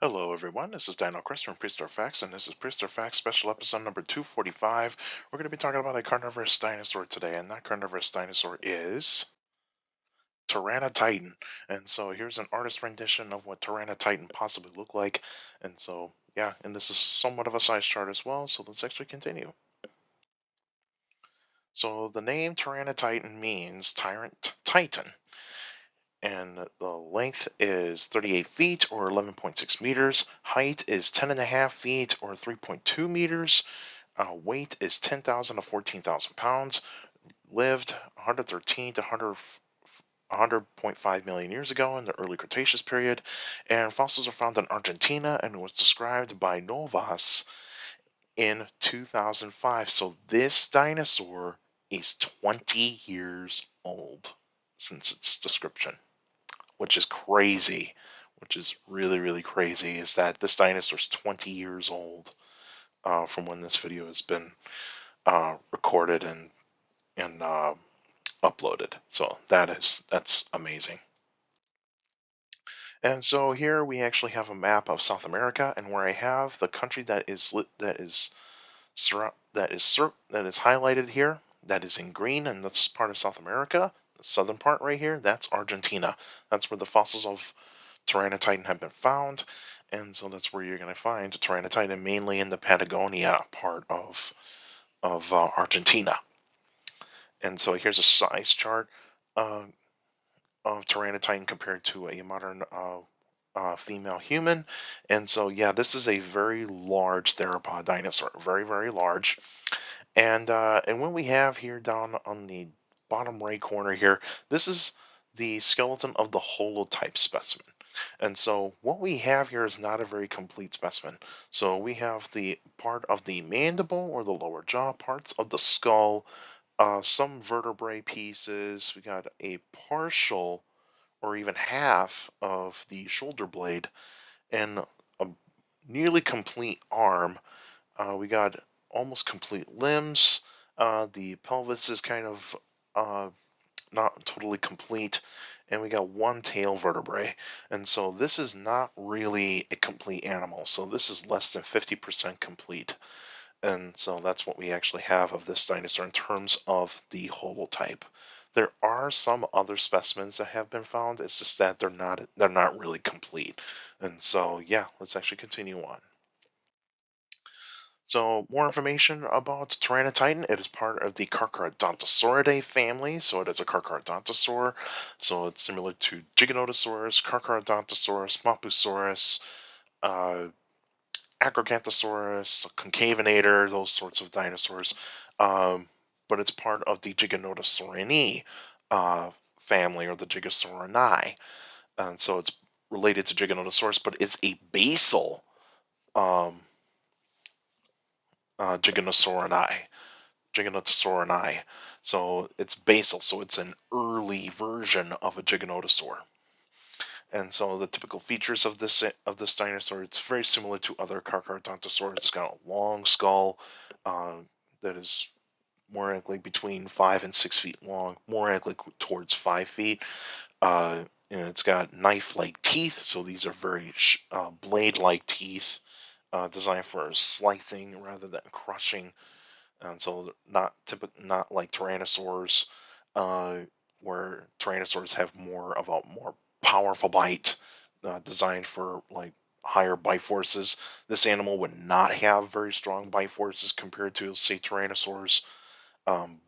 Hello, everyone. This is Dino from Prehistoric Facts, and this is Prehistoric Facts special episode number 245. We're going to be talking about a carnivorous dinosaur today, and that carnivorous dinosaur is Tyrannotitan. And so here's an artist rendition of what Tyrannotitan possibly looked like. And so, yeah, and this is somewhat of a size chart as well, so let's actually continue. So the name Tyrannotitan means tyrant titan, and the length is 38 feet or 11.6 meters. Height is 10.5 feet or 3.2 meters. Weight is 10,000 to 14,000 pounds. Lived 113 to 100.5 million years ago in the early Cretaceous period. And fossils are found in Argentina and was described by Novas in 2005. So this dinosaur is 20 years old since its description, which is crazy, which is really, really crazy, is that this dinosaur's 20 years old from when this video has been recorded and uploaded. So that's amazing. And so here we actually have a map of South America, and where I have the country that is highlighted here, that is in green, and that's part of South America. The southern part right here, that's Argentina. That's where the fossils of Tyrannotitan have been found, and so that's where you're going to find Tyrannotitan, mainly in the Patagonia part of Argentina. And so here's a size chart uh, of Tyrannotitan compared to a modern female human. And so, yeah, this is a very large theropod dinosaur, very, very large. And what we have here down on the bottom right corner here, this is the skeleton of the holotype specimen. And so what we have here is not a very complete specimen. So we have the part of the mandible or the lower jaw, parts of the skull, some vertebrae pieces. We got a partial or even half of the shoulder blade and a nearly complete arm. We got almost complete limbs. The pelvis is kind of not totally complete, and we got one tail vertebrae. And so this is not really a complete animal. So this is less than 50% complete. And so that's what we actually have of this dinosaur in terms of the holotype. There are some other specimens that have been found. It's just that they're not really complete. And so yeah, let's actually continue on. So more information about Tyrannotitan. It is part of the Carcharodontosauridae family, so it is a Carcharodontosaur. So it's similar to Giganotosaurus, Carcharodontosaurus, Mapusaurus, uh, Acrocanthosaurus, Concavenator, those sorts of dinosaurs. But it's part of the Giganotosaurinae family, or the Gigosaurini. And so it's related to Giganotosaurus, but it's a basal um, Giganotosaurinae. Giganotosaurinae. So it's basal, so it's an early version of a Giganotosaur. And so the typical features of this dinosaur, it's very similar to other Carcharodontosaurs. It's got a long skull uh, that is more likely between 5 and 6 feet long, more likely towards 5 feet. And it's got knife-like teeth, so these are very blade-like teeth, designed for slicing rather than crushing. And so not like tyrannosaurs, uh, where tyrannosaurs have more of a more powerful bite, designed for like higher bite forces. This animal would not have very strong bite forces compared to, say, tyrannosaurs.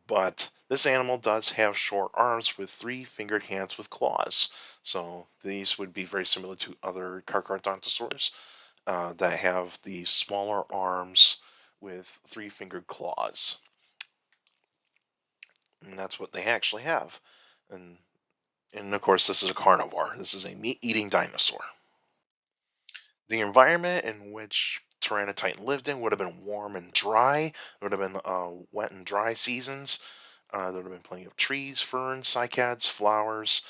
But this animal does have short arms with three-fingered hands with claws. So these would be very similar to other Carcharodontosaurs that have the smaller arms with three-fingered claws. And that's what they actually have. And and of course, this is a carnivore. This is a meat-eating dinosaur. The environment in which Tyrannotitan lived in would have been warm and dry. It would have been wet and dry seasons. There would have been plenty of trees, ferns, cycads, flowers.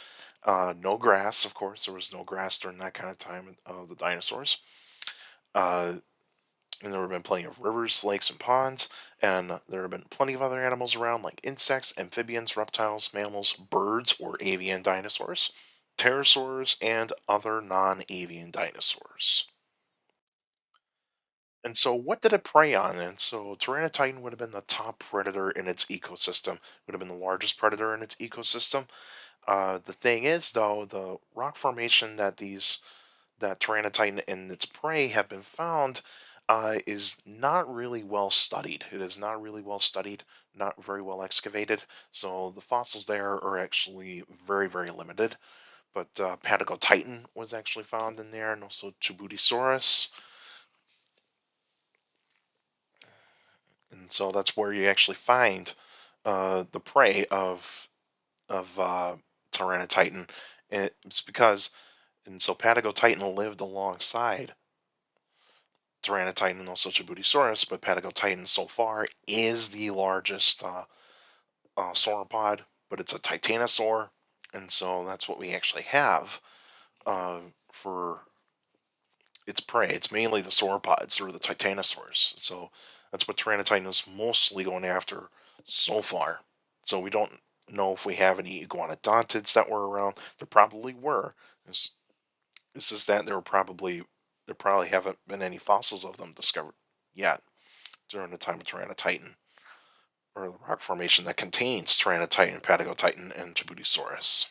No grass, of course. There was no grass during that kind of time of the dinosaurs. Uh, and there would have been plenty of rivers, lakes, and ponds. And there would have been plenty of other animals around, like insects, amphibians, reptiles, mammals, birds, or avian dinosaurs, pterosaurs, and other non avian dinosaurs. And so, what did it prey on? And so, Tyrannotitan would have been the top predator in its ecosystem. Would have been the largest predator in its ecosystem. The thing is, though, the rock formation that Tyrannotitan and its prey have been found is not really well studied. It is not really well studied, not very well excavated. So the fossils there are actually very, very limited. But Patagotitan was actually found in there, and also Chibutisaurus. And so that's where you actually find the prey of Tyrannotitan. And it's because, and so Patagotitan lived alongside Tyrannotitan and also Chibutisaurus, but Patagotitan so far is the largest sauropod, but it's a titanosaur, and so that's what we actually have for its prey. It's mainly the sauropods or the titanosaurs. So that's what Tyrannotitan is mostly going after so far. So we don't know if we have any iguanodontids that were around. There probably were. It's just that there probably haven't been any fossils of them discovered yet during the time of Tyrannotitan, or the rock formation that contains Tyrannotitan, Patagotitan, and Djiboutosaurus.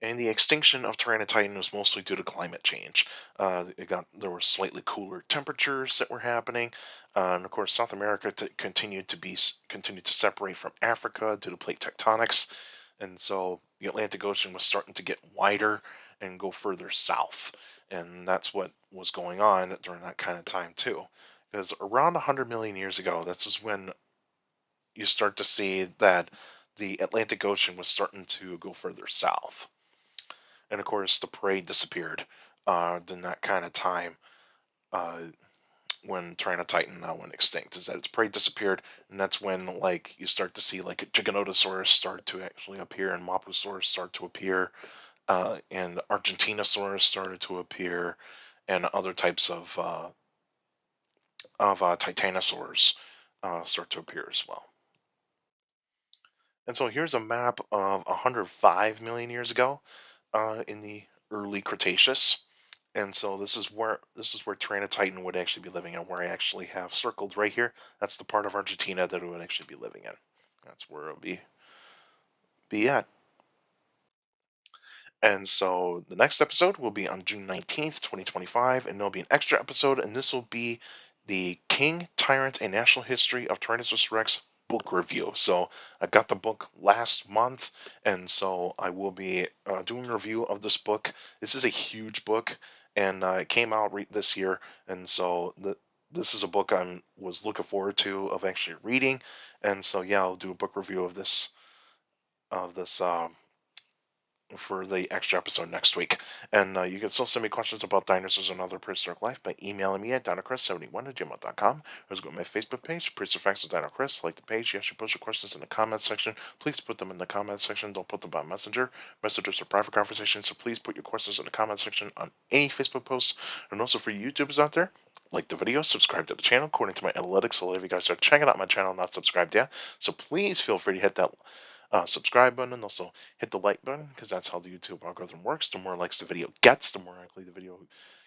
And the extinction of Tyrannotitan was mostly due to climate change. There were slightly cooler temperatures that were happening, and of course, South America continued to separate from Africa due to plate tectonics, and so the Atlantic Ocean was starting to get wider and go further south, and that's what was going on during that kind of time too. Because around 100 million years ago, this is when you start to see that the Atlantic Ocean was starting to go further south. And of course, the prey disappeared in that kind of time uh, when Tyrannotitan went extinct. Is that its prey disappeared, and that's when like you start to see like Giganotosaurus start to actually appear, and Mosasaurus start to appear, and Argentinosaurus started to appear, and other types of titanosaurs start to appear as well. And so here's a map of 105 million years ago in the early Cretaceous. And so this is where Tyrannotitan would actually be living in, where I actually have circled right here. That's the part of Argentina that it would actually be living in. That's where it would be at. And so the next episode will be on June 19th, 2025, and there'll be an extra episode, and this will be the King, Tyrant, and National History of Tyrannosaurus Rex book review. So I got the book last month, and so I will be doing a review of this book. This is a huge book, and it came out this year, and so this is a book I was looking forward to of actually reading, and so yeah, I'll do a book review of this for the extra episode next week. And you can still send me questions about dinosaurs and other prehistoric life by emailing me at dinochrist71@gmail.com, or go to my Facebook page, Prehistoric Facts with Dino Chris. Like the page, you actually post your questions in the comments section. Please put them in the comments section. Don't put them by Messenger. Messengers are private conversations, so please put your questions in the comments section on any Facebook post. And also for YouTubers out there, like the video, subscribe to the channel according to my analytics. A lot of you guys are checking out my channel, not subscribed yet. So please feel free to hit that subscribe button, and also hit the like button, because that's how the YouTube algorithm works. The more likes the video gets, the more likely the video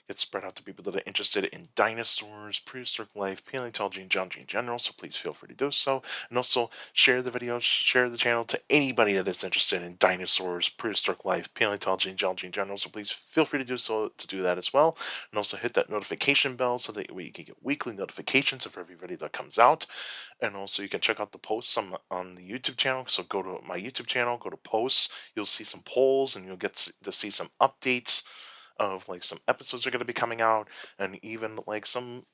gets spread out to people that are interested in dinosaurs, prehistoric life, paleontology, and geology in general. So please feel free to do so. And also share the video, share the channel to anybody that is interested in dinosaurs, prehistoric life, paleontology, and geology in general. So please feel free to do that as well. And also hit that notification bell so that you can get weekly notifications of every video that comes out. And also you can check out the posts on the YouTube channel. So go to my YouTube channel, go to posts, you'll see some polls, and you'll get to see some updates of like some episodes are going to be coming out, and even like some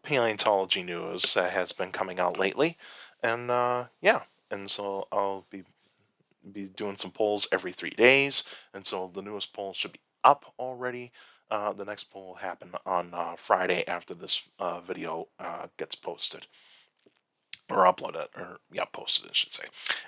paleontology news that has been coming out lately. And yeah, and so I'll be doing some polls every 3 days, and so the newest poll should be up already. The next poll will happen on Friday after this video gets posted. or upload it, or yeah, post it, I should say.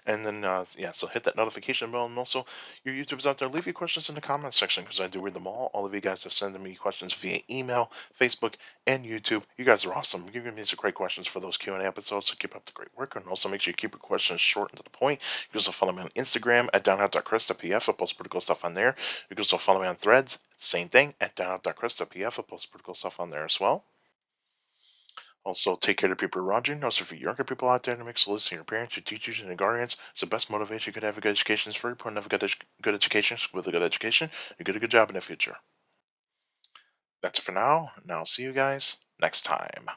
And then yeah, so hit that notification bell, and also your YouTubers out there, leave your questions in the comments section because I do read them all of you guys are sending me questions via email, Facebook, and YouTube. You guys are awesome. You're giving me some great questions for those Q&A episodes, so keep up the great work, and also make sure you keep your questions short and to the point. You can also follow me on Instagram at downhot.chris.pf. I post pretty cool stuff on there. You can also follow me on Threads, same thing, at downhot.chris.pf. I post pretty cool stuff on there as well. Also, take care of the people around you. Also, for younger people out there to make solutions, your parents, your teachers, and your guardians, it's the best motivation you could have. A good education is free. Put have a good education with a good education, you get a good job in the future. That's it for now. Now, I'll see you guys next time.